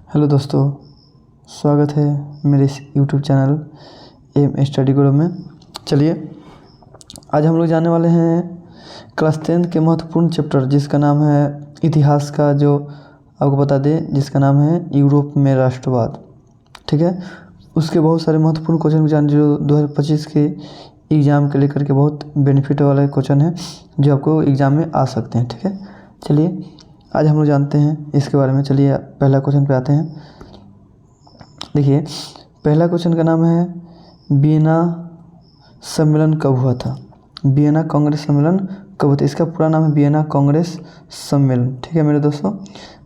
Hello दोस्तों, स्वागत है मेरे इस YouTube channel M study group में। चलिए आज हम लोग जाने वाले हैं क्लास 10 के महत्वपूर्ण चैप्टर जिसका नाम है इतिहास का, जो आपको बता दें जिसका नाम है यूरोप में राष्ट्रवाद। ठीक है, उसके बहुत सारे महत्वपूर्ण क्वेश्चन जान जो 2025 के एग्ज़ाम के लेकर के बहुत बेनिफिट वाले क्वेश्चन है जो आपको एग्ज़ाम में आ सकते हैं। ठीक है, चलिए आज हम लोग जानते हैं इसके बारे में। चलिए पहला क्वेश्चन पे आते हैं। देखिए पहला क्वेश्चन का नाम है वियना सम्मेलन कब हुआ था। वियना कांग्रेस सम्मेलन कब हुआ था? इसका पूरा नाम है वियना कांग्रेस सम्मेलन। ठीक है मेरे दोस्तों,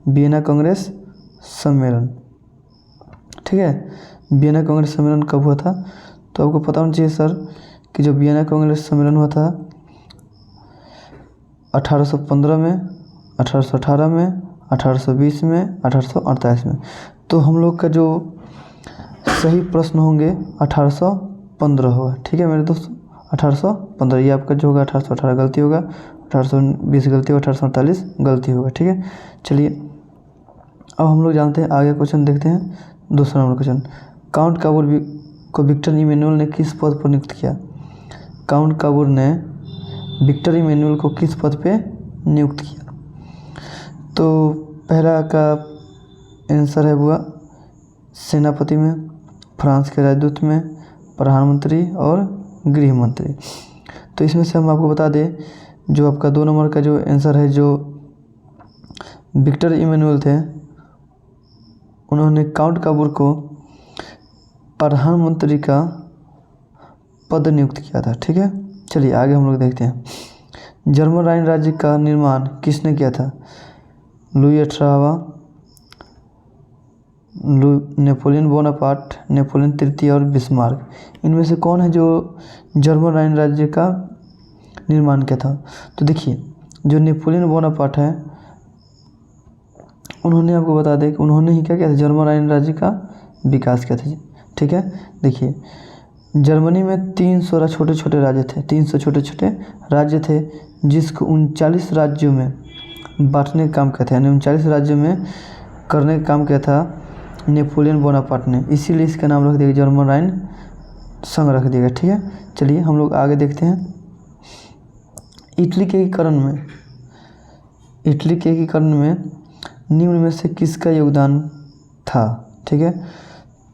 वियना कांग्रेस सम्मेलन। ठीक है, वियना कांग्रेस सम्मेलन कब हुआ था? तो आपको पता होना चाहिए सर कि जो वियना कांग्रेस सम्मेलन हुआ था 1815 में, 1818 में, 1820 में, 1848 में। तो हम लोग का जो सही प्रश्न होंगे 1815 होगा। ठीक है मेरे दोस्तों, 1815 ये आपका जो होगा। 1818 गलती होगा, 1820 गलती होगा, 1848 गलती होगा। ठीक है, चलिए अब हम लोग जानते हैं आगे क्वेश्चन देखते हैं। दूसरा नंबर क्वेश्चन, काउंट काबूर को विक्टर इमैनुअल ने किस पद पर नियुक्त किया? काउंट काबूर ने विक्टर इमैनुअल को किस पद पे नियुक्त किया? तो पहला का आंसर है हुआ सेनापति में, फ्रांस के राजदूत में, प्रधानमंत्री और गृह मंत्री। तो इसमें से हम आपको बता दें जो आपका 2 नंबर का जो आंसर है, जो विक्टर इमैनुअल थे उन्होंने काउंट काबूर को प्रधानमंत्री का पद नियुक्त किया था। ठीक है, चलिए आगे हम लोग देखते हैं। जर्मन राइन राज्य का निर्माण किसने किया था? लुई 18वां, नेपोलियन बोनापार्ट, नेपोलियन तृतीय और बिस्मार्क। इनमें से कौन है जो जर्मन राइन राज्य का निर्माण किया था? तो देखिए जो नेपोलियन बोनापार्ट है उन्होंने, आपको बता दें कि उन्होंने ही क्या किया था, जर्मन राइन राज्य का विकास किया था। ठीक है, देखिए जर्मनी में 300 छोटे छोटे राज्य थे, 300 छोटे छोटे राज्य थे जिसको 39 राज्यों में बांटने का काम किया था, यानी 39 राज्यों में करने का काम किया था नेपोलियन बोनापार्ट ने। इसीलिए इसका नाम रख दिया जर्मन राइन संघ रख दिया। ठीक है, चलिए हम लोग आगे देखते हैं। इटली के एकीकरण में निम्न में से किसका योगदान था? ठीक है,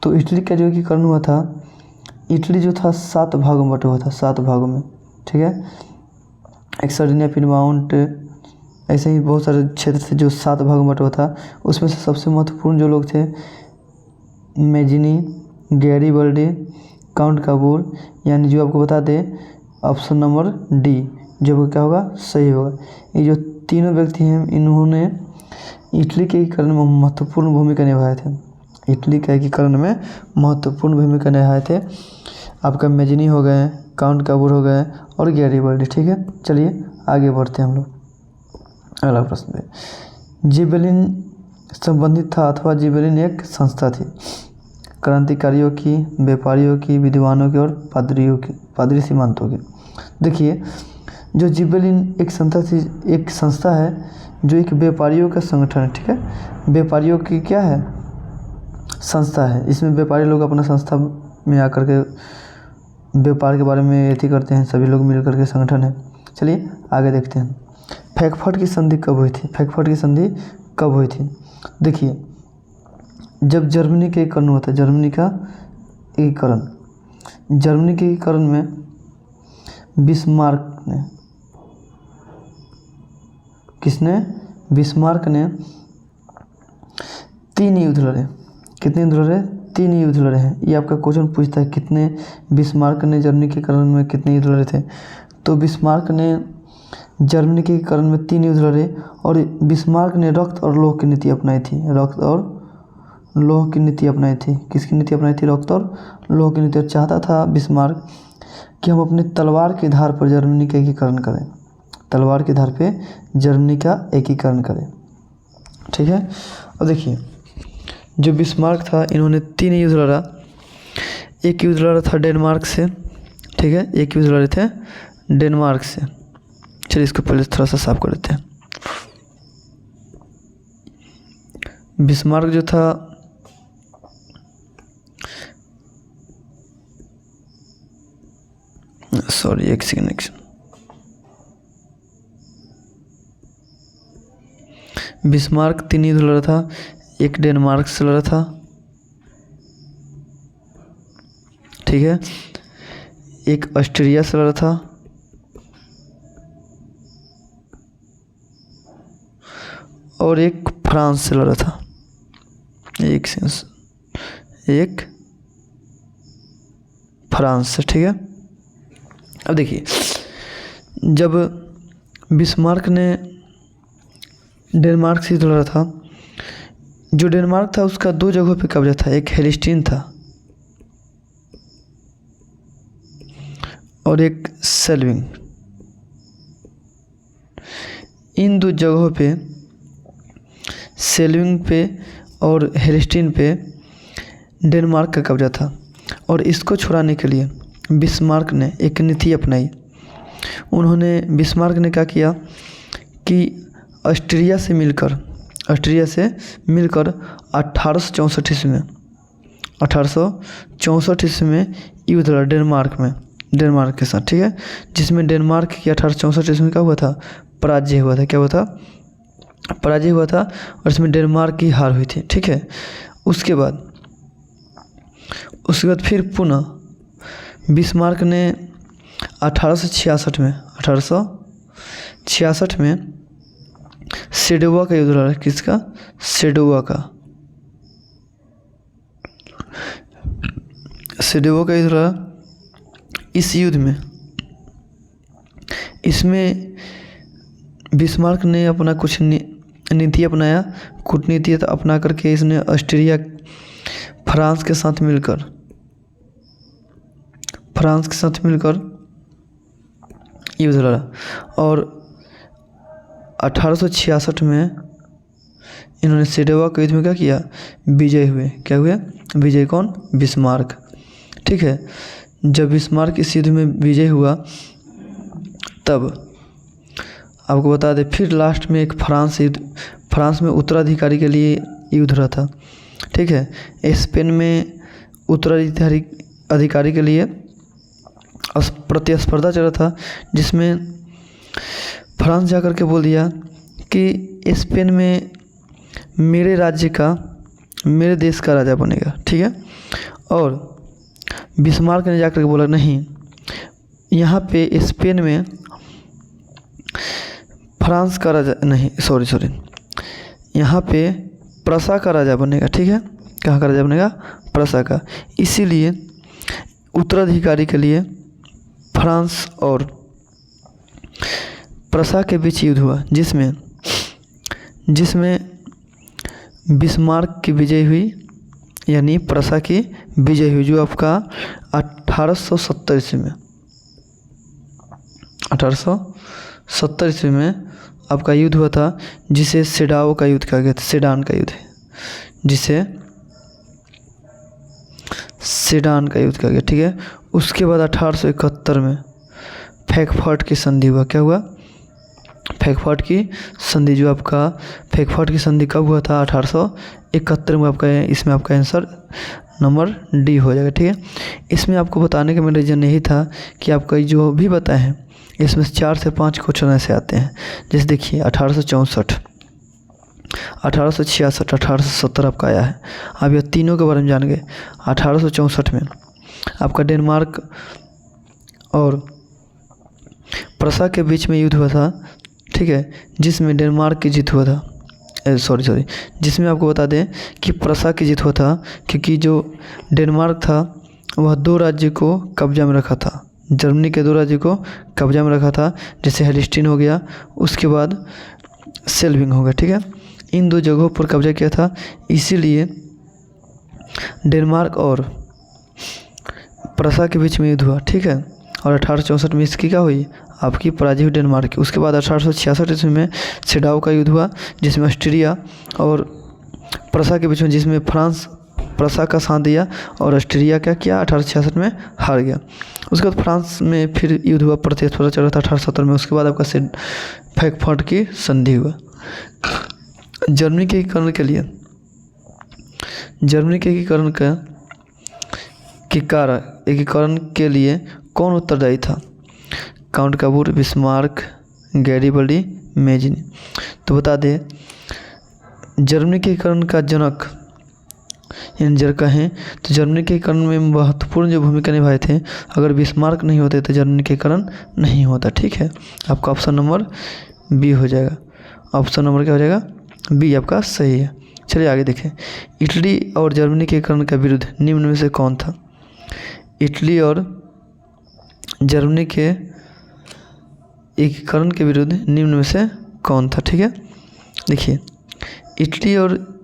तो इटली का जो एकीकरण हुआ था, इटली जो था 7 भागों में बटा हुआ था, 7 भागों में। ठीक है, एक सर्डिनिया, पिनमाउंट, ऐसे ही बहुत सारे क्षेत्र थे जो 7 भागों में बटा हुआ था। उसमें से सबसे महत्वपूर्ण जो लोग थे मैजिनी, गैरीबल्डी, काउंट काबूर, यानी जो आपको बता दें ऑप्शन नंबर डी जो क्या होगा, सही होगा। ये जो तीनों व्यक्ति हैं इन्होंने इटली के एकीकरण में महत्वपूर्ण भूमिका निभाए थे। इटली के एकीकरण में महत्वपूर्ण भूमिका निभाए थे। आपका मैजिनी हो गए, काउंट काबूर हो गए और गैरीबल्डी। ठीक है, चलिए आगे बढ़ते हैं हम लोग। अगला प्रश्न है, जिबेलिन संबंधित था अथवा जिबेलिन एक संस्था थी? क्रांतिकारियों की, व्यापारियों की, विद्वानों की और पादरियों की, पादरी सीमांतों की। देखिए जो जिबेलिन एक संस्था है जो एक व्यापारियों का संगठन है। ठीक है, व्यापारियों की क्या है, संस्था है। इसमें व्यापारी लोग अपना संस्था में आकर के व्यापार के बारे में एथी करते हैं, सभी लोग मिलकर के संगठन है। चलिए आगे देखते हैं। फ्रैंकफर्ट की संधि कब हुई थी? फ्रैंकफर्ट की संधि कब हुई थी? देखिए जब जर्मनी का एकीकरण हुआ था, जर्मनी के एकीकरण में बिस्मार्क ने, बिस्मार्क ने 3 युद्ध लड़े। कितने युद्ध लड़े? 3 युद्ध लड़े हैं। ये आपका क्वेश्चन पूछता है कितने बिस्मार्क ने जर्मनी के एकीकरण में कितने युद्ध लड़े थे? तो बिस्मार्क ने जर्मनी के एकीकरण में 3 युद्ध लड़े और बिस्मार्क ने रक्त और लोह की नीति अपनाई थी। रक्त और लोह की नीति अपनाई थी। किसकी नीति अपनाई थी? रक्त और लोह की नीति। और चाहता था बिस्मार्क कि हम अपने तलवार के आधार पर जर्मनी का एकीकरण करें, तलवार के आधार पे जर्मनी का एकीकरण करें। ठीक है, और देखिए जो बिस्मार्क था इन्होंने 3 युद्ध लड़ा। एक युद्ध लड़ा था डेनमार्क से। ठीक है, एक युद्ध लड़े थे डेनमार्क से। चलिए इसको पहले थोड़ा सा साफ कर देते हैं। बिस्मार्क जो था सॉरी एक सेकेंड। बिस्मार्क 3 युद्ध लड़ा था, एक डेनमार्क से लड़ा था, ठीक है, एक ऑस्ट्रिया से लड़ा था और एक फ्रांस से लड़ा था। एक फ्रांस से, ठीक है। अब देखिए, जब बिस्मार्क ने डेनमार्क से युद्ध लड़ा था, जो डेनमार्क था उसका 2 जगहों पे कब्जा था, एक हेलिस्टीन था और एक सेल्विंग। इन 2 जगहों पे, सेल्विंग पे और हेलिस्टीन पे डेनमार्क का कब्जा था और इसको छुड़ाने के लिए बिस्मार्क ने एक नीति अपनाई। उन्होंने, बिस्मार्क ने क्या किया कि ऑस्ट्रिया से मिलकर 1864 ईस्वी में युद्ध लड़ा डेनमार्क के साथ, ठीक है, जिसमें डेनमार्क की 1864 ईस्वी में क्या हुआ था, पराजय हुआ था। क्या हुआ था? पराजय हुआ था और इसमें डेनमार्क की हार हुई थी, ठीक है। उसके बाद फिर पुनः बिस्मार्क ने 1866 में सेडोवा का युद्ध लड़ा। किसका? सेडोवा का युद्ध लड़ा। इस युद्ध में, इसमें बिस्मार्क ने अपना कुछ नीति अपनाया, कूटनीति अपना करके इसने ऑस्ट्रिया, फ्रांस के साथ मिलकर युद्ध लड़ा और 1866 में इन्होंने सेडोवा के युद्ध में क्या किया? विजय हुए। क्या हुए? विजय। कौन? बिस्मार्क, ठीक है। जब बिस्मार्क इस युद्ध में विजय हुआ, तब आपको बता दें, फिर लास्ट में एक फ्रांस में उत्तराधिकारी के लिए युद्ध रहा था, ठीक है। स्पेन में उत्तराधिकारी के लिए प्रतिस्पर्धा चल रहा था, जिसमें फ्रांस जाकर के बोल दिया कि स्पेन में मेरे देश का राजा बनेगा, ठीक है। और बिस्मार्क ने जाकर के बोला, नहीं, यहाँ पे स्पेन में फ्रांस का राजा नहीं, सॉरी, यहाँ पे प्रसा का राजा बनेगा, ठीक है। कहाँ का राजा बनेगा? प्रसा का। इसीलिए उत्तराधिकारी के लिए फ्रांस और प्रसा के बीच युद्ध हुआ, जिसमें बिस्मार्क की विजय हुई, यानी प्रसा की विजय हुई, जो आपका 1870 ईस्वी में आपका युद्ध हुआ था, जिसे सेडान का युद्ध कहा गया था। सेडान का युद्ध, जिसे सेडान का युद्ध कहा गया, ठीक है। उसके बाद 1871 में फ्रैंकफर्ट की संधि हुआ। क्या हुआ? फ्रैंकफर्ट की संधि, जो आपका फ्रैंकफर्ट की संधि कब हुआ था? 1871 में। आपका इसमें आपका आंसर नंबर डी हो जाएगा, ठीक है। इसमें आपको बताने का मेरा रीज़न यही था कि आपका जो भी बताए हैं, इसमें 4 से 5 क्वेश्चन ऐसे आते हैं। जैसे देखिए 1864, 1866, 1870 आपका आया है। अब ये तीनों के बारे में जान गए। 1864 में आपका डेनमार्क और प्रसा के बीच में युद्ध हुआ था, ठीक है, जिसमें डेनमार्क की जीत हुआ था। सॉरी, जिसमें आपको बता दें कि प्रसा की जीत हुआ था, क्योंकि जो डेनमार्क था वह 2 राज्य को कब्जा में रखा था। जर्मनी के 2 राज्य को कब्जा में रखा था, जैसे हेलिस्टीन हो गया, उसके बाद सेल्विंग हो गया, ठीक है। इन 2 जगहों पर कब्जा किया था। इसीलिए डेनमार्क और प्रसा के बीच में युद्ध हुआ, ठीक है। और 1864 में इसकी क्या हुई? आपकी पराजय हुई डेनमार्क की। उसके बाद 1866 ईस्वी में सेडाओ का युद्ध हुआ, जिसमें ऑस्ट्रिया और प्रसा के बीच में, जिसमें फ्रांस प्रसा का साथ दिया और ऑस्ट्रिया क्या किया? 1866 में हार गया। उसके बाद फ्रांस में फिर युद्ध हुआ, प्रतिस्पर्धा चल रहा था 1870 में। उसके बाद आपका फ्रैंकफर्ट की संधि हुआ। जर्मनी के एकीकरण के लिए कौन उत्तरदायी था? Count Cavour, Bismarck, Garibaldi, Mazzini. तो बता दें जर्मनी के एकीकरण का जनक जर कहें तो जर्मनी के एकीकरण में महत्वपूर्ण जो भूमिका निभाए थे, अगर बिस्मार्क नहीं होते तो जर्मनी के एकीकरण नहीं होता। ठीक है, आपका ऑप्शन नंबर बी हो जाएगा। ऑप्शन नंबर क्या हो जाएगा? बी आपका सही है। चलिए आगे देखें। इटली और जर्मनी के एकीकरण के विरुद्ध निम्न में से कौन था? इटली और जर्मनी के एकीकरण के विरुद्ध निम्न में से कौन था? ठीक है, देखिए इटली और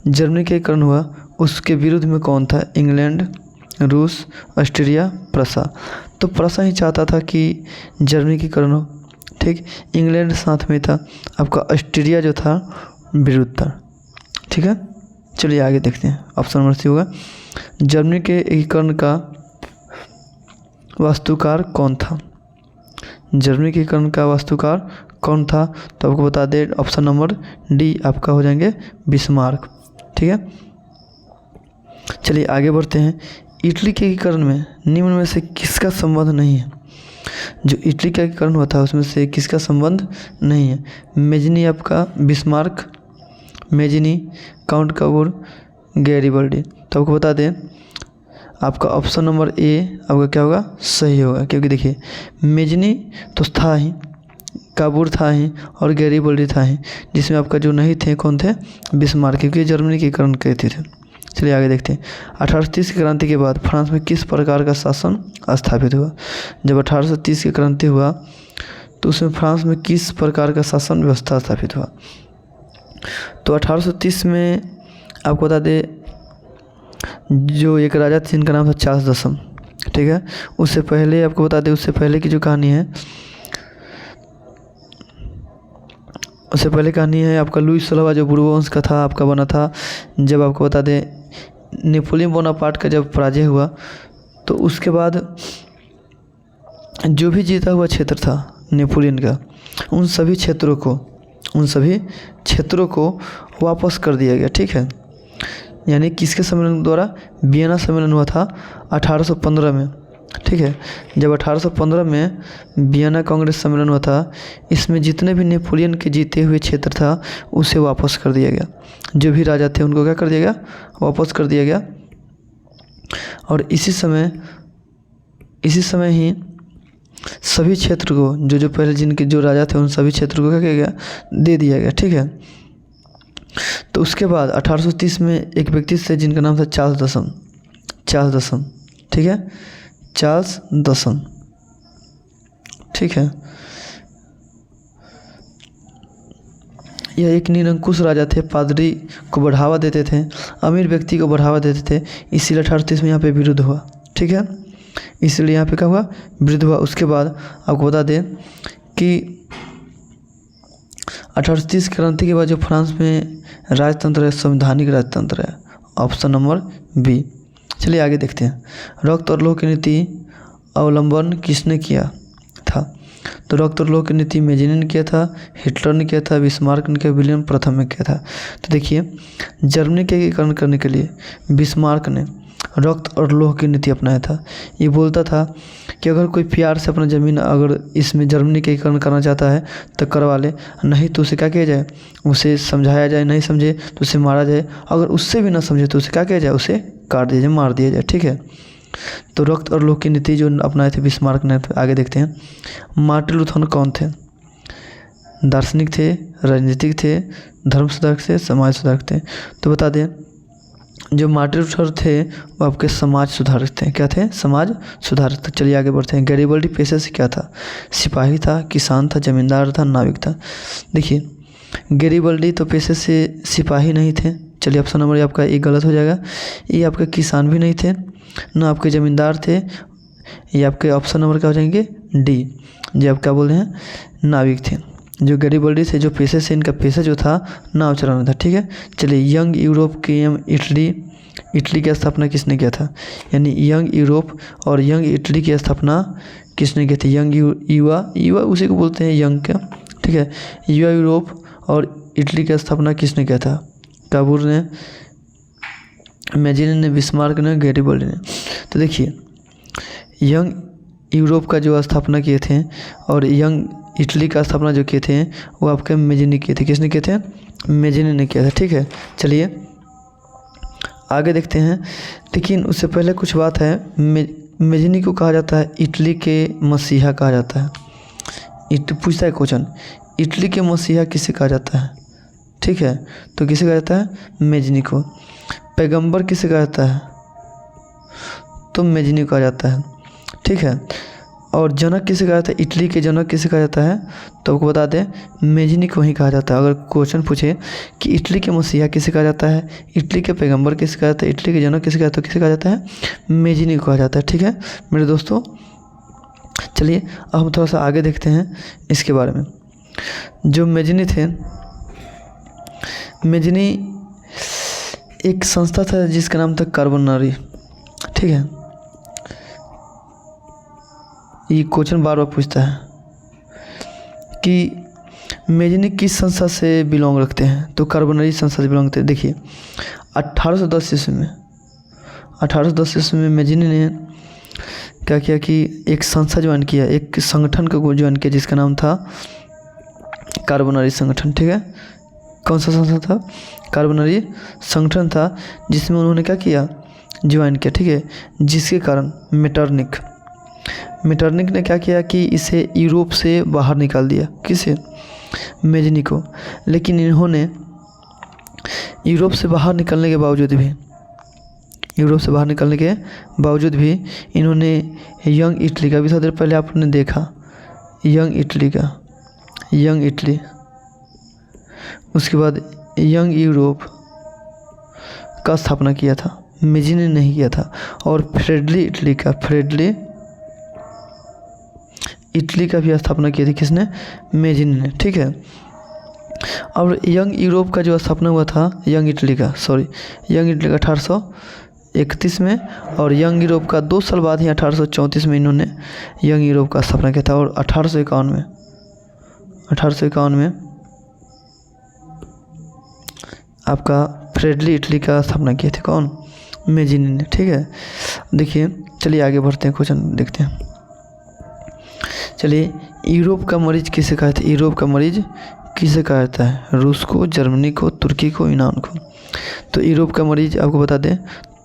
जर्मनी के एकीकरण हुआ, उसके विरुद्ध में कौन था? इंग्लैंड, रूस, ऑस्ट्रिया, प्रसा। तो प्रसा ही चाहता था कि जर्मनी की एकीकरण हो। ठीक, इंग्लैंड साथ में था, आपका ऑस्ट्रिया जो था विरुद्ध था। ठीक है, चलिए आगे देखते हैं। ऑप्शन नंबर सी होगा। जर्मनी के एकीकरण का वास्तुकार कौन था? जर्मनी के एकीकरण का वास्तुकार कौन था? तो आपको बता दें ऑप्शन नंबर डी आपका हो जाएंगे बिस्मार्क। ठीक है, चलिए आगे बढ़ते हैं। इटली के एकीकरण में निम्न में से किसका संबंध नहीं है? जो इटली का एकीकरण हुआ था उसमें से किसका संबंध नहीं है? मेजिनी आपका, बिस्मार्क, मेजिनी, काउंट काबूर, गैरिबल्डी। तो आपको बता दें आपका ऑप्शन नंबर ए आपका क्या होगा? सही होगा, क्योंकि देखिए मेजिनी तो था ही, काबूर था ही और गैरिबल्डी था ही, जिसमें आपका जो नहीं थे कौन थे? बिस्मार्क, क्योंकि जर्मनी के एकीकरण कहते थे। चलिए आगे देखते हैं। 1830 की क्रांति के बाद फ्रांस में किस प्रकार का शासन स्थापित हुआ? जब 1830 की क्रांति हुआ तो उसमें फ्रांस में किस प्रकार का शासन व्यवस्था स्थापित हुआ? तो 1830 में आपको बता दें जो एक राजा थे जिनका नाम था चार्ल्स दशम। ठीक है, उससे पहले आपको बता दें, उससे पहले की जो कहानी है, उससे पहले कहानी है आपका लुईस 16वां जो बुरबोंस का था आपका बना था। जब आपको बता दें नेपोलियन बोनापार्ट का जब पराजय हुआ तो उसके बाद जो भी जीता हुआ क्षेत्र था नेपोलियन का, उन सभी क्षेत्रों को वापस कर दिया गया। ठीक है, यानी किसके सम्मेलन द्वारा? वियना सम्मेलन हुआ था 1815 में। ठीक है, जब 1815 में वियना कांग्रेस सम्मेलन हुआ था, इसमें जितने भी नेपोलियन के जीते हुए क्षेत्र था उसे वापस कर दिया गया। जो भी राजा थे उनको क्या कर दिया गया? वापस कर दिया गया। और इसी समय ही सभी क्षेत्र को जो पहले जिनके जो राजा थे उन सभी क्षेत्रों को क्या किया गया? दे दिया गया। ठीक है, तो उसके बाद 1830 में एक व्यक्ति से जिनका नाम था चार्ल्स दशम। ठीक है, चार्ल्स दशम। ठीक है, यह एक निरंकुश राजा थे, पादरी को बढ़ावा देते थे, अमीर व्यक्ति को बढ़ावा देते थे, इसीलिए 1830 में यहाँ पे विरुद्ध हुआ। ठीक है, इसलिए यहाँ पे क्या हुआ? विरुद्ध हुआ। उसके बाद आपको बता दें कि 1830 क्रांति के बाद जो फ्रांस में राजतंत्र है, संवैधानिक राजतंत्र है। Option number B. चलिए आगे देखते हैं। रक्त और लौह की नीति अवलंबन किसने किया था? तो रक्त और लौह की नीति मेजिनी ने किया था, हिटलर ने किया था, बिस्मार्क ने किया, विलियम प्रथम ने किया था। तो देखिए जर्मनी के एकीकरण करने के लिए बिस्मार्क ने रक्त और लौह की नीति अपनाया था। ये बोलता था कि अगर कोई प्यार से अपना ज़मीन अगर इसमें जर्मनी के एकीकरण करना चाहता है तो करवा ले, नहीं तो उसे क्या किया जाए? उसे समझाया जाए, नहीं समझे तो उसे मारा जाए, अगर उससे भी ना समझे तो उसे क्या किया जाए? उसे काट दिया जाए, मार दिया जाए। ठीक है, तो रक्त और लौह की नीति जो अपनाए थे बिस्मार्क ने। आगे देखते हैं। मार्टिन लूथर कौन थे? दार्शनिक थे, राजनीतिक थे, धर्म सुधारक थे, समाज सुधारक थे। तो बता दें जो मार्टिन लूथर थे वो आपके समाज सुधारक थे। क्या थे? समाज सुधारक थे। चलिए आगे बढ़ते हैं। गैरिबल्डी पेशे से क्या था? सिपाही था, किसान था, जमींदार था, नाविक था। देखिए गैरिबल्डी तो पेशे से सिपाही नहीं थे। चलिए ऑप्शन नंबर आपका एक गलत हो जाएगा। ये आपके किसान भी नहीं थे, ना आपके ज़मींदार थे। ये आपके ऑप्शन नंबर क्या हो जाएंगे? डी। जो आप क्या बोल रहे हैं? नाविक थे। जो गैरिबल्डी से जो पेशे से इनका पेशा जो था नाव चलाना था। ठीक है, चलिए यंग यूरोप के इटली की स्थापना किसने किया था? यानी यंग यूरोप और यंग इटली की स्थापना किसने की थी? यंग युवा उसी को बोलते हैं यंग का। ठीक है, युवा यूरोप और इटली की स्थापना किसने किया था? काबूर ने, मेजिनी ने, बिस्मार्क ने, गैरिबल्डी ने। तो देखिए यंग यूरोप का जो स्थापना किए थे और यंग इटली का स्थापना जो किए थे वो आपके मेजिनी किए थे। किसने किए थे? मेजिनी ने किया था। ठीक है, चलिए आगे देखते हैं। लेकिन उससे पहले कुछ बात है, मेजिनी को कहा जाता है इटली के मसीहा कहा जाता है। पूछता है क्वेश्चन, इटली के मसीहा किसे कहा जाता है? ठीक है, तो किसे कहा जाता है? मेजिनी को। पैगंबर किसे कहा जाता है? तो मेजिनी को कहा जाता है। ठीक है, और जनक किसे कहा जाता है? इटली के जनक किसे कहा जाता है? तो आपको बता दें मेजिनी को ही कहा जाता है। अगर क्वेश्चन पूछे कि इटली के मसीहा किसे कहा जाता है, इटली के पैगंबर किसे कहा जाता है, इटली के जनक किसे कहा जाता है, तो किसे कहा जाता है? मेजिनी को कहा जाता है। ठीक है मेरे दोस्तों, चलिए अब हम थोड़ा सा आगे देखते हैं इसके बारे में। जो मेजिनी थे, मेजिनी एक संस्था था जिसका नाम था कार्बोनरी। ठीक है, ये क्वेश्चन बार बार पूछता है कि मेजिनी किस संस्था से बिलोंग रखते हैं, तो कार्बोनरी संस्था से बिलोंग करते हैं। देखिए 1810 ईस्वी में मेजिनी ने क्या किया कि एक संस्था ज्वाइन किया, एक संगठन को ज्वाइन किया जिसका नाम था कार्बोनरी संगठन। ठीक है, कौन सा संस्था था? कार्बोनरी संगठन था, जिसमें उन्होंने क्या किया? ज्वाइन किया। ठीक है, जिसके कारण मेटरनिक ने क्या किया कि इसे यूरोप से बाहर निकाल दिया। किसे? मेजिनी को। लेकिन इन्होंने यूरोप से बाहर निकलने के बावजूद भी इन्होंने यंग इटली का भी था, पहले आपने देखा यंग इटली, उसके बाद यंग यूरोप का स्थापना किया था, मेजिनी ने नहीं किया था। और फ्रेडली इटली का भी स्थापना की थी। किसने? मेजिनी ने। ठीक है, और यंग यूरोप का जो स्थापना हुआ था यंग इटली का 1831 में, और यंग यूरोप का 2 साल बाद ही 1834 में इन्होंने यंग यूरोप का स्थापना किया था। और 1851 में आपका फ्रेडली इटली का स्थापना किए थे। कौन? मेजिनी ने। ठीक है, देखिए चलिए आगे बढ़ते हैं, क्वेश्चन देखते हैं। चलिए, यूरोप का मरीज किसे कहा जाता है? यूरोप का मरीज किसे कहा जाता है? रूस को, जर्मनी को, तुर्की को, यूनान को। तो यूरोप का मरीज आपको बता दें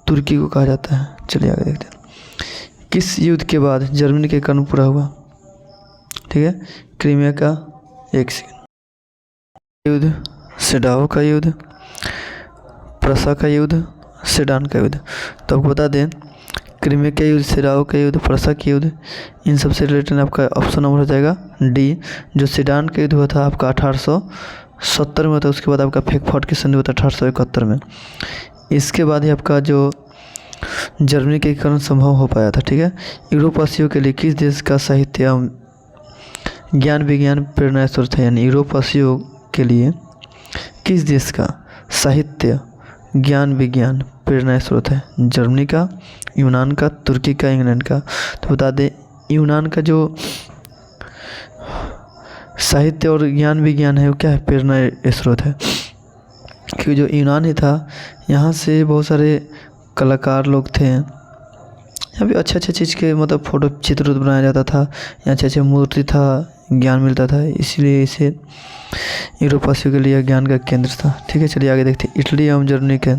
तुर्की को कहा जाता है। चलिए आगे देखते हैं। किस युद्ध के बाद जर्मनी के कर्म पूरा हुआ? ठीक है, क्रीमिया का एक युद्ध, सेडाओ का युद्ध, प्रसा का युद्ध, सेडान का युद्ध। तो आपको बता दें क्रीमिया का युद्ध, सेडाओ का युद्ध, प्रसा का युद्ध, इन सबसे रिलेटेड आपका ऑप्शन नंबर हो जाएगा डी। जो सेडान का युद्ध हुआ था आपका 1870 में हुआ था, उसके बाद आपका फ्रैंकफर्ट की संधि हुआ था 1871 में। इसके बाद ही आपका जो जर्मनी के कारण संभव हो पाया था। ठीक है, यूरोपवासियों के लिए किस देश का साहित्य ज्ञान विज्ञान प्रेरणा स्रोत है? यानी यूरोपवासियों के लिए किस देश का साहित्य ज्ञान विज्ञान प्रेरणा स्रोत है? जर्मनी का, यूनान का, तुर्की का, इंग्लैंड का। तो बता दें यूनान का जो साहित्य और ज्ञान विज्ञान है वो क्या है? प्रेरणा स्रोत है। क्योंकि जो यूनान ही था यहाँ से बहुत सारे कलाकार लोग थे, यहाँ भी अच्छे चीज़ के मतलब फोटो चित्र बनाया जाता था, यहाँ अच्छे मूर्ति था, ज्ञान मिलता था, इसलिए इसे यूरोपवासियों के लिए ज्ञान का केंद्र था। ठीक है, चलिए आगे देखते हैं। इटली एवं जर्मनी के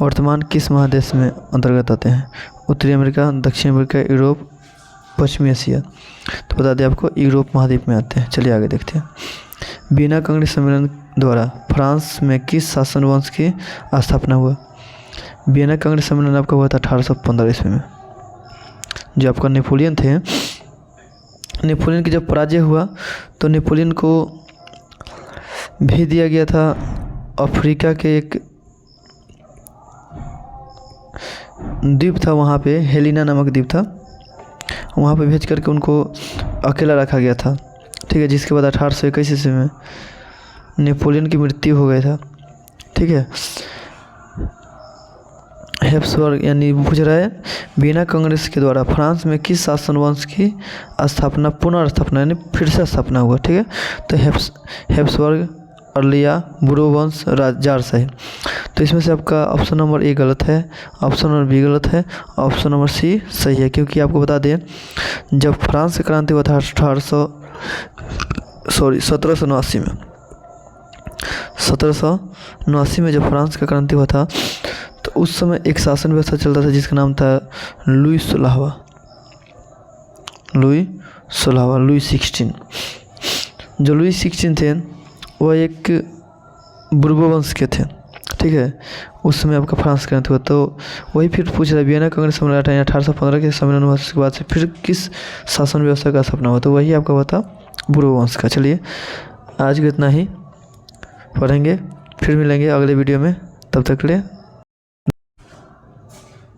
वर्तमान किस महादेश में अंतर्गत आते हैं? उत्तरी अमेरिका, दक्षिण अमेरिका, यूरोप, पश्चिमी एशिया। तो बता दें आपको यूरोप महाद्वीप में आते हैं। चलिए आगे देखते हैं। वियना कांग्रेस सम्मेलन द्वारा फ्रांस में किस शासन वंश की स्थापना हुआ? वियना कांग्रेस सम्मेलन आपका हुआ था 1815 ईस्वी में। जो आपका नेपोलियन थे, नेपोलियन की जब पराजय हुआ तो नेपोलियन को भेज दिया गया था अफ्रीका के एक द्वीप था, वहाँ पे हेलिना नामक द्वीप था, वहाँ पे भेज करके उनको अकेला रखा गया था। ठीक है, जिसके बाद 1821 ईस्वी में नेपोलियन की मृत्यु हो गया था। ठीक है, हैब्सबर्ग यानी पूछ रहा है वियना कांग्रेस के द्वारा फ्रांस में किस शासन वंश की पुनर्स्थापना यानी फिर से स्थापना हुआ? ठीक है, तो हैब्सबर्ग अर्लिया बुरो जारशाही। तो इसमें से आपका ऑप्शन नंबर ए गलत है, ऑप्शन नंबर बी गलत है, ऑप्शन नंबर सी सही है। क्योंकि आपको बता दें जब फ्रांस की क्रांति हुआ था 1789 में, 1789 में जब फ्रांस का क्रांति हुआ था तो उस समय एक शासन व्यवस्था चलता था जिसका नाम था लुई 16। जो लुई 16 थे वह एक बुर्बो वंश के थे, ठीक है। उस समय आपका फ्रांस क्रांति हुआ। तो वही फिर पूछ रहा है वियना कांग्रेस सम्मेलन 1815 के सम्मेलन हुआ, उसके बाद से फिर किस शासन व्यवस्था का स्थापना हुआ, तो वही आपका हुआ था बुर्बो वंश का। चलिए आज को इतना ही पढ़ेंगे, फिर मिलेंगे अगले वीडियो में, तब तक के लिए